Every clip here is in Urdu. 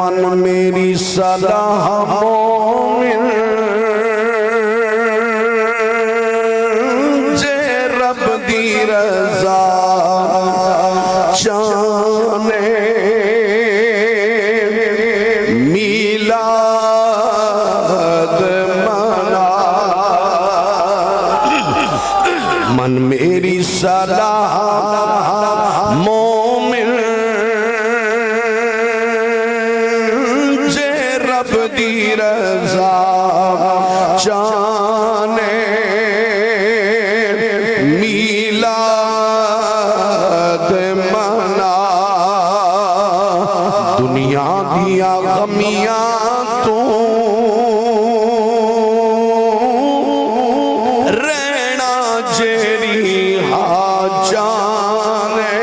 من میری صلاح مومن جے رب دی رضا چانے میلاد منا من میری صلاح مومن جے رب دی رضا چانے میلاد منا دنیا دیا غمیاں تو رہنا جیری جانے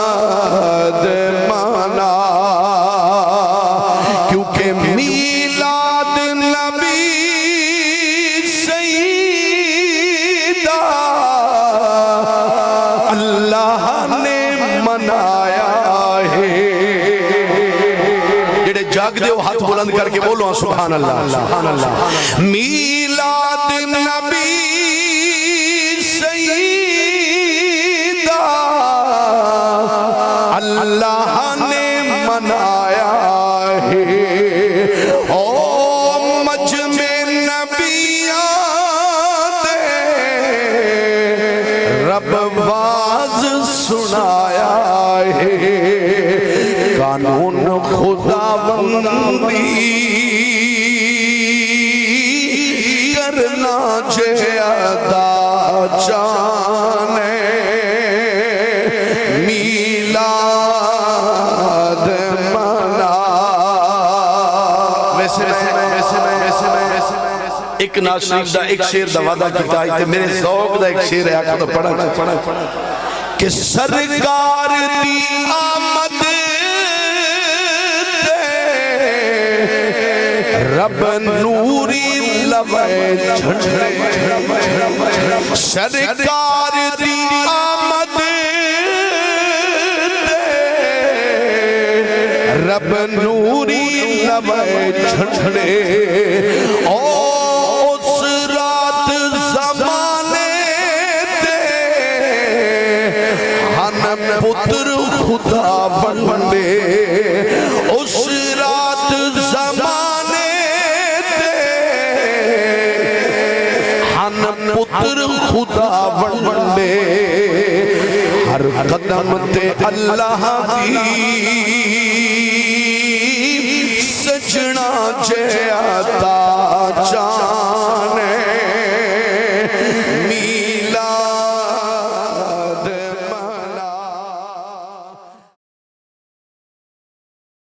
میلاد منا کیونکہ میلاد نبی سیدہ اللہ نے منایا ہے جڑے جاگ دے وہ ہاتھ بلند کر کے بولو سبحان اللہ سبحان اللہ میلاد نبی سیدہ اللہ نے منایا ہے او مجمع نبیان دے رب باز سنایا ہے قانون خدا بندی کرنا جیادہ جانے میلاد منا ویسے ایک ناشریف دا ایک شیر دا وعدہ کیتا ہے میرے ذوق دا ایک شیر ہے آقا تو پڑھا کہ سرکار دی آمد رب نوری لوے جھنڈے سرکار دی آمد رب نوری لوے جھنڈے اس رات زمانے تے ہن پتر خدا بندے اس رات زمانے پتر خدا بندے ہر قدم تے اللہ دی سجنا جے آتا